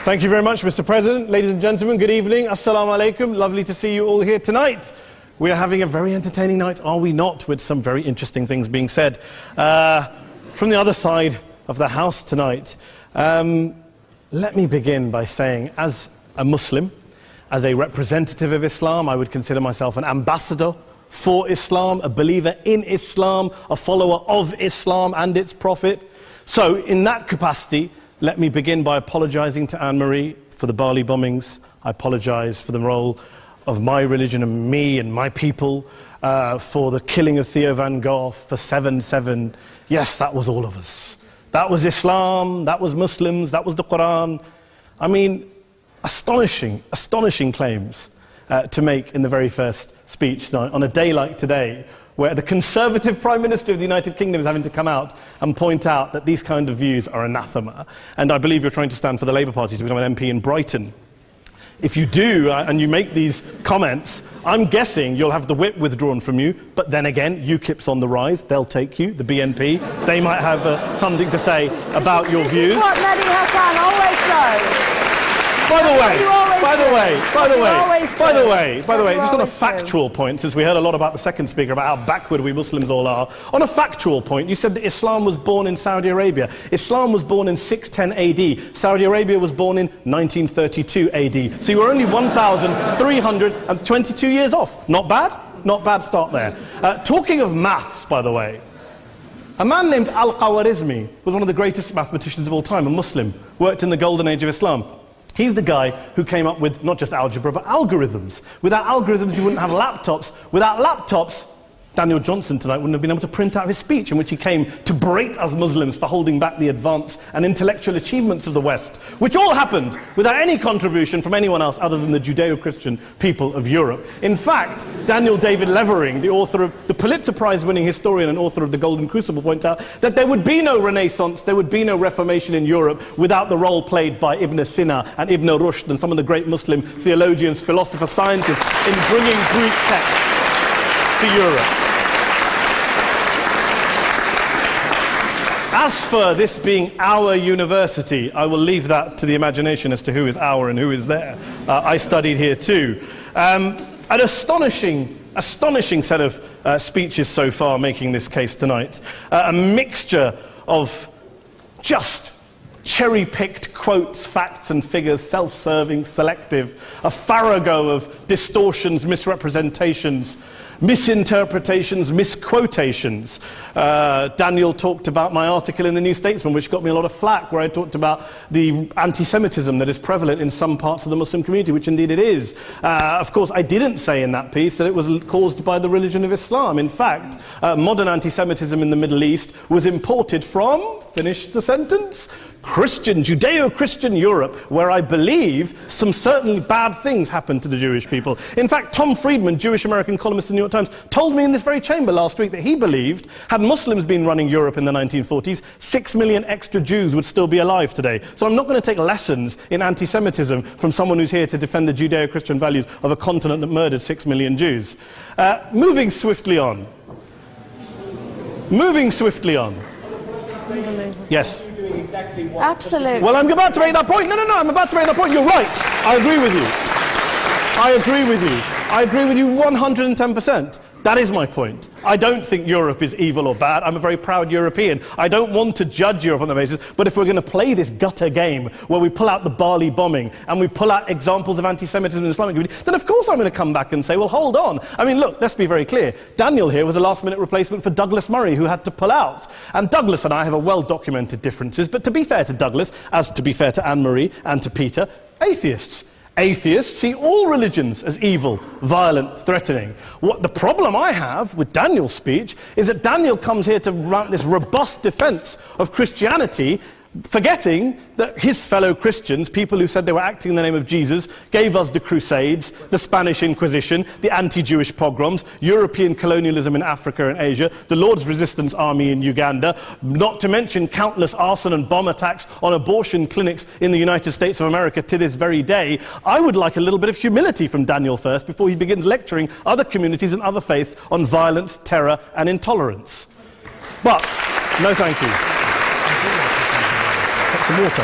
Thank you very much, Mr. President. Ladies and gentlemen, good evening. Assalamu alaikum. Lovely to see you all here tonight. We are having a very entertaining night, are we not, with some very interesting things being said from the other side of the house tonight. Let me begin by saying, as a Muslim, as a representative of Islam, I would consider myself an ambassador for Islam, a believer in Islam, a follower of Islam and its Prophet. So, in that capacity, let me begin by apologizing to Anne-Marie for the Bali bombings. I apologize for the role of my religion and me and my people, for the killing of Theo van Gogh, for 7/7. Yes, that was all of us. That was Islam, that was Muslims, that was the Quran. I mean, astonishing claims to make in the very first speech tonight, on a day like today, where the Conservative Prime Minister of the United Kingdom is having to come out and point out that these kind of views are anathema. And I believe you're trying to stand for the Labour Party to become an MP in Brighton. If you do, and you make these comments, I'm guessing you'll have the whip withdrawn from you, but then again, UKIP's on the rise, they'll take you, the BNP, they might have something to say about your views. This is what Mehdi Hasan always does. By the way, just on a factual point, since we heard a lot about the second speaker, about how backward we Muslims all are, on a factual point, you said that Islam was born in Saudi Arabia. Islam was born in 610 AD. Saudi Arabia was born in 1932 AD. So you were only 1,322 years off. Not bad? Not bad start there. Talking of maths, by the way, a man named Al-Khwarizmi was one of the greatest mathematicians of all time, a Muslim, worked in the golden age of Islam. He's the guy who came up with not just algebra, but algorithms. Without algorithms, you wouldn't have laptops. Without laptops, Daniel Johnson tonight wouldn't have been able to print out his speech in which he came to berate us Muslims for holding back the advance and intellectual achievements of the West, which all happened without any contribution from anyone else other than the Judeo-Christian people of Europe. In fact, Daniel David Levering, the author of the Pulitzer Prize-winning historian and author of The Golden Crucible, points out that there would be no Renaissance, there would be no Reformation in Europe without the role played by Ibn Sina and Ibn Rushd and some of the great Muslim theologians, philosophers, scientists in bringing Greek texts to Europe. As for this being our university, I will leave that to the imagination as to who is our and who is there. I studied here too. An astonishing set of speeches so far making this case tonight. A mixture of just cherry-picked quotes, facts and figures, self-serving, selective, a farrago of distortions, misrepresentations, misinterpretations, misquotations. Daniel talked about my article in the New Statesman, which got me a lot of flack, where I talked about the anti-Semitism that is prevalent in some parts of the Muslim community, which indeed it is. Of course, I didn't say in that piece that it was caused by the religion of Islam. In fact, modern anti-Semitism in the Middle East was imported from, finish the sentence, Judeo-Christian Europe, where I believe some certainly bad things happened to the Jewish people. In fact, Tom Friedman, Jewish-American columnist in the New York Times, told me in this very chamber last week that he believed, had Muslims been running Europe in the 1940s, 6 million extra Jews would still be alive today. So I'm not going to take lessons in anti-Semitism from someone who's here to defend the Judeo-Christian values of a continent that murdered 6 million Jews. Moving swiftly on. Yes. Absolutely. Well, I'm about to make that point. No, I'm about to make that point. You're right. I agree with you. I agree with you 110%. That is my point. I don't think Europe is evil or bad. I'm a very proud European. I don't want to judge Europe on that basis, but if we're going to play this gutter game where we pull out the Bali bombing and we pull out examples of anti-Semitism in the Islamic community, then of course I'm going to come back and say, well, hold on. I mean, look, let's be very clear. Daniel here was a last-minute replacement for Douglas Murray, who had to pull out. And Douglas and I have a well-documented differences, but to be fair to Douglas, as to be fair to Anne-Marie and to Peter, atheists. Atheists see all religions as evil, violent, threatening. What the problem I have with Daniel's speech is that Daniel comes here to write this robust defense of Christianity, forgetting that his fellow Christians, people who said they were acting in the name of Jesus, gave us the Crusades, the Spanish Inquisition, the anti-Jewish pogroms, European colonialism in Africa and Asia, the Lord's Resistance Army in Uganda, not to mention countless arson and bomb attacks on abortion clinics in the United States of America to this very day. I would like a little bit of humility from Daniel first before he begins lecturing other communities and other faiths on violence, terror and intolerance. But, no thank you. Some water.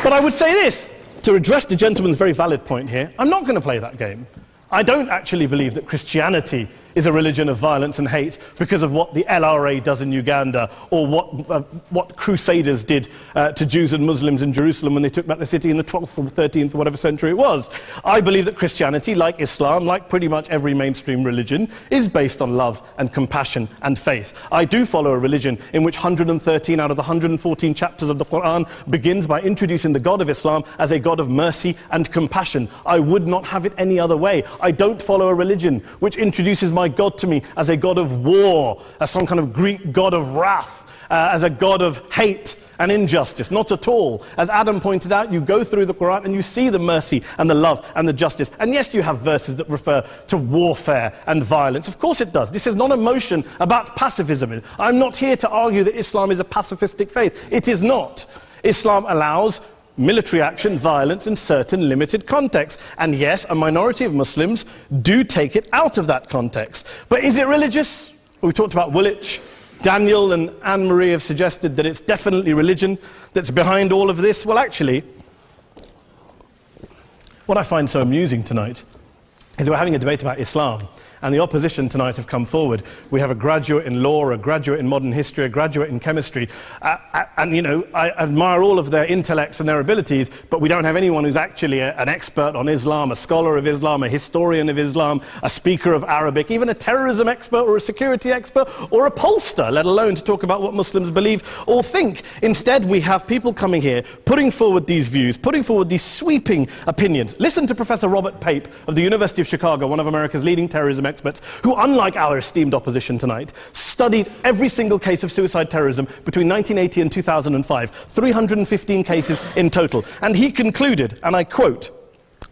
But I would say this, to address the gentleman's very valid point here, I'm not going to play that game. I don't actually believe that Christianity is a religion of violence and hate because of what the LRA does in Uganda or what Crusaders did to Jews and Muslims in Jerusalem when they took back the city in the 12th or 13th or whatever century it was. I believe that Christianity, like Islam, like pretty much every mainstream religion, is based on love and compassion and faith. I do follow a religion in which 113 out of the 114 chapters of the Quran begins by introducing the God of Islam as a God of mercy and compassion. I would not have it any other way. I don't follow a religion which introduces my God to me as a God of war, as some kind of Greek God of wrath, as a God of hate and injustice. Not at all. As Adam pointed out, you go through the Quran and you see the mercy and the love and the justice. And yes, you have verses that refer to warfare and violence. Of course it does. This is not a motion about pacifism. I'm not here to argue that Islam is a pacifistic faith. It is not. Islam allows military action, violence in certain limited contexts. And yes, a minority of Muslims do take it out of that context. But is it religious? We talked about Woolwich. Daniel and Anne-Marie have suggested that it's definitely religion that's behind all of this. Well, actually, what I find so amusing tonight is we're having a debate about Islam. And the opposition tonight have come forward. We have a graduate in law, a graduate in modern history, a graduate in chemistry. And, you know, I admire all of their intellects and their abilities, but we don't have anyone who's actually an expert on Islam, a scholar of Islam, a historian of Islam, a speaker of Arabic, even a terrorism expert or a security expert or a pollster, let alone to talk about what Muslims believe or think. Instead, we have people coming here, putting forward these views, putting forward these sweeping opinions. Listen to Professor Robert Pape of the University of Chicago, one of America's leading terrorism experts, who, unlike our esteemed opposition tonight, studied every single case of suicide terrorism between 1980 and 2005, 315 cases in total. And he concluded, and I quote,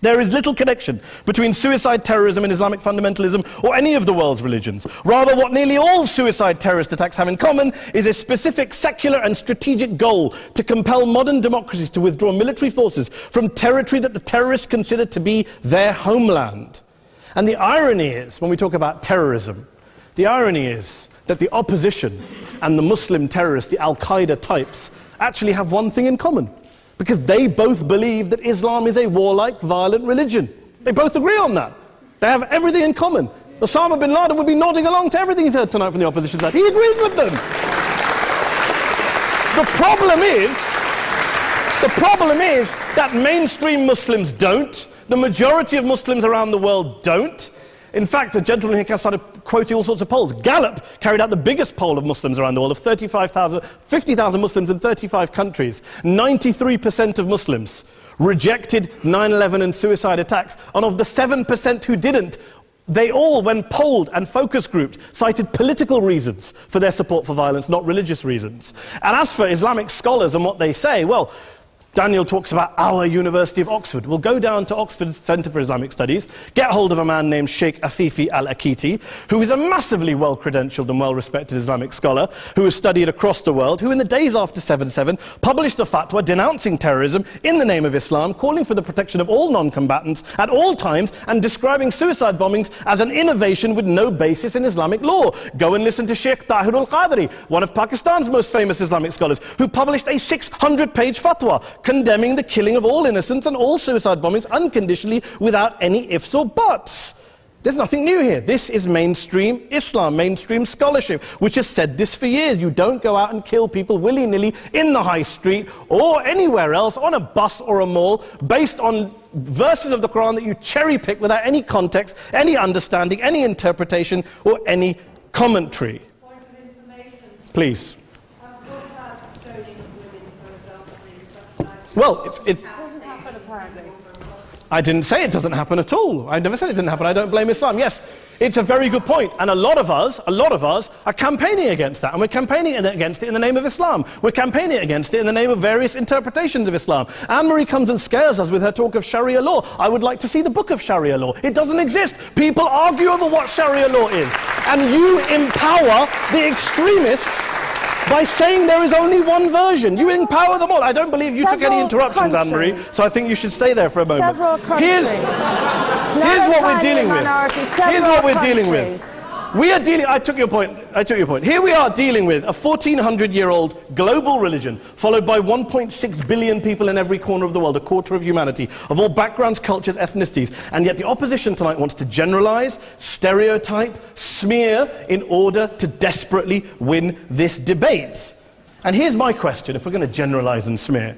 "There is little connection between suicide terrorism and Islamic fundamentalism or any of the world's religions. Rather, what nearly all suicide terrorist attacks have in common is a specific secular and strategic goal to compel modern democracies to withdraw military forces from territory that the terrorists consider to be their homeland." And the irony is, when we talk about terrorism, the irony is that the opposition and the Muslim terrorists, the Al-Qaeda types, actually have one thing in common. Because they both believe that Islam is a warlike, violent religion. They both agree on that. They have everything in common. Osama bin Laden would be nodding along to everything he's heard tonight from the opposition side. He agrees with them. The problem is that mainstream Muslims don't. The majority of Muslims around the world don't. In fact, a gentleman here started quoting all sorts of polls. Gallup carried out the biggest poll of Muslims around the world, of 50,000 Muslims in 35 countries. 93% of Muslims rejected 9/11 and suicide attacks. And of the 7% who didn't, they all, when polled and focus grouped, cited political reasons for their support for violence, not religious reasons. And as for Islamic scholars and what they say, well, Daniel talks about our University of Oxford. We'll go down to Oxford Centre for Islamic Studies, get hold of a man named Sheikh Afifi Al-Akiti, who is a massively well-credentialed and well-respected Islamic scholar, who has studied across the world, who in the days after 7/7 published a fatwa denouncing terrorism in the name of Islam, calling for the protection of all non-combatants at all times, and describing suicide bombings as an innovation with no basis in Islamic law. Go and listen to Sheikh Tahir al-Qadri, one of Pakistan's most famous Islamic scholars, who published a 600-page fatwa condemning the killing of all innocents and all suicide bombings unconditionally without any ifs or buts. There's nothing new here. This is mainstream Islam, mainstream scholarship, which has said this for years. You don't go out and kill people willy-nilly in the high street or anywhere else, on a bus or a mall, based on verses of the Quran that you cherry-pick without any context, any understanding, any interpretation, or any commentary. Point of information. Please. Well, it doesn't happen, apparently. I didn't say it doesn't happen at all. I never said it didn't happen. I don't blame Islam. Yes, it's a very good point. And a lot of us are campaigning against that. And we're campaigning against it in the name of Islam. We're campaigning against it in the name of various interpretations of Islam. Anne-Marie comes and scares us with her talk of Sharia law. I would like to see the book of Sharia law. It doesn't exist. People argue over what Sharia law is. And you empower the extremists by saying there is only one version. You empower them all. I don't believe you took any interruptions, Anne-Marie, so I think you should stay there for a moment. Several countries. Here's what we're dealing with. Here's what we're dealing with. We are dealing, I took your point. Here we are dealing with a 1400-year-old global religion followed by 1.6 billion people in every corner of the world, a quarter of humanity, of all backgrounds, cultures, ethnicities. And yet the opposition tonight wants to generalize, stereotype, smear in order to desperately win this debate. And here's my question, if we're going to generalize and smear.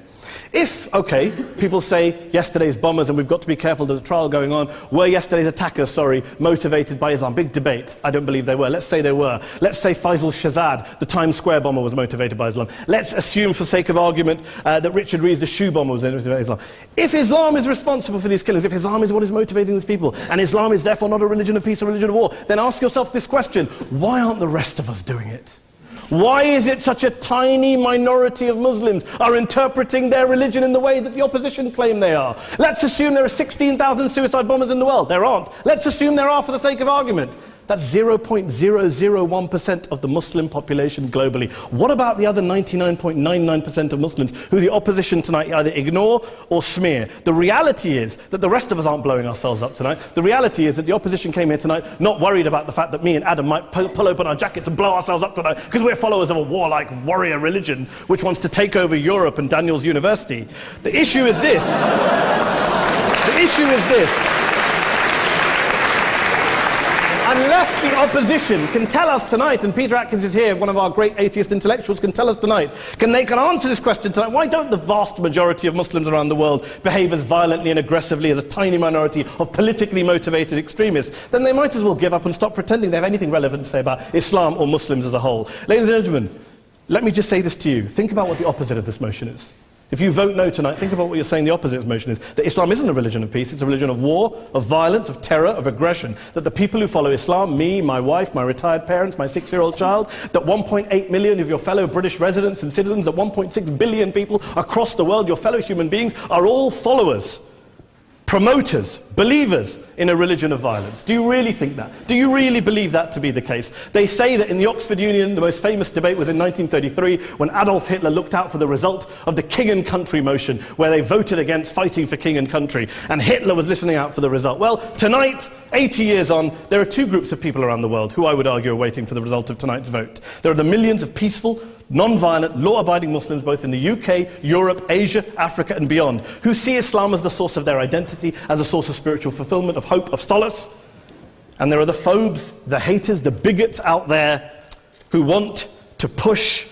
If, okay, people say yesterday's bombers, and we've got to be careful, there's a trial going on, were yesterday's attackers, motivated by Islam? Big debate. I don't believe they were. Let's say they were. Let's say Faisal Shahzad, the Times Square bomber, was motivated by Islam. Let's assume, for sake of argument, that Richard Reeves, the shoe bomber, was motivated by Islam. If Islam is responsible for these killings, if Islam is what is motivating these people, and Islam is therefore not a religion of peace, a religion of war, then ask yourself this question: why aren't the rest of us doing it? Why is it such a tiny minority of Muslims are interpreting their religion in the way that the opposition claim they are? Let's assume there are 16,000 suicide bombers in the world. There aren't. Let's assume there are for the sake of argument. That's 0.001% of the Muslim population globally. What about the other 99.99% of Muslims who the opposition tonight either ignore or smear? The reality is that the rest of us aren't blowing ourselves up tonight. The reality is that the opposition came here tonight not worried about the fact that me and Adam might pull open our jackets and blow ourselves up tonight because we're followers of a warlike warrior religion which wants to take over Europe and Daniel's university. The issue is this. The issue is this. Unless the opposition can tell us tonight, and Peter Atkins is here, one of our great atheist intellectuals, can tell us tonight, can answer this question tonight: why don't the vast majority of Muslims around the world behave as violently and aggressively as a tiny minority of politically motivated extremists? Then they might as well give up and stop pretending they have anything relevant to say about Islam or Muslims as a whole. Ladies and gentlemen, let me just say this to you. Think about what the opposite of this motion is. If you vote no tonight, think about what you're saying the opposite of this motion is. That Islam isn't a religion of peace, it's a religion of war, of violence, of terror, of aggression. That the people who follow Islam, me, my wife, my retired parents, my 6-year-old child, that 1.8 million of your fellow British residents and citizens, that 1.6 billion people across the world, your fellow human beings, are all followers, promoters, believers in a religion of violence. Do you really think that? Do you really believe that to be the case? They say that in the Oxford Union, the most famous debate was in 1933 when Adolf Hitler looked out for the result of the King and Country motion, where they voted against fighting for king and country, and Hitler was listening out for the result. Well, tonight, 80 years on, there are two groups of people around the world who I would argue are waiting for the result of tonight's vote. There are the millions of peaceful, non-violent, law-abiding Muslims both in the UK, Europe, Asia, Africa and beyond, who see Islam as the source of their identity, as a source of spiritual fulfillment, of hope, of solace. And there are the phobes, the haters, the bigots out there who want to push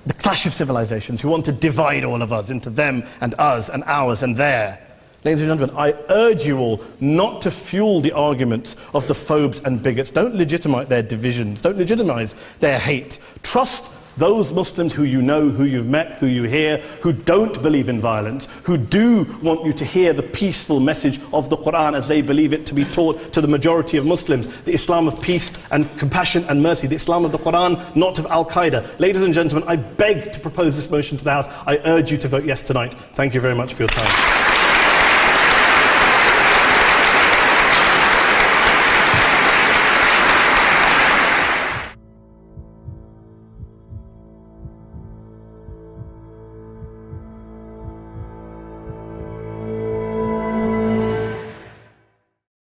the clash of civilizations, who want to divide all of us into them and us and ours and their. Ladies and gentlemen, I urge you all not to fuel the arguments of the phobes and bigots. Don't legitimize their divisions. Don't legitimize their hate. Trust those Muslims who you know, who you've met, who you hear, who don't believe in violence, who do want you to hear the peaceful message of the Quran as they believe it to be taught to the majority of Muslims, the Islam of peace and compassion and mercy, the Islam of the Quran, not of Al-Qaeda. Ladies and gentlemen, I beg to propose this motion to the House. I urge you to vote yes tonight. Thank you very much for your time.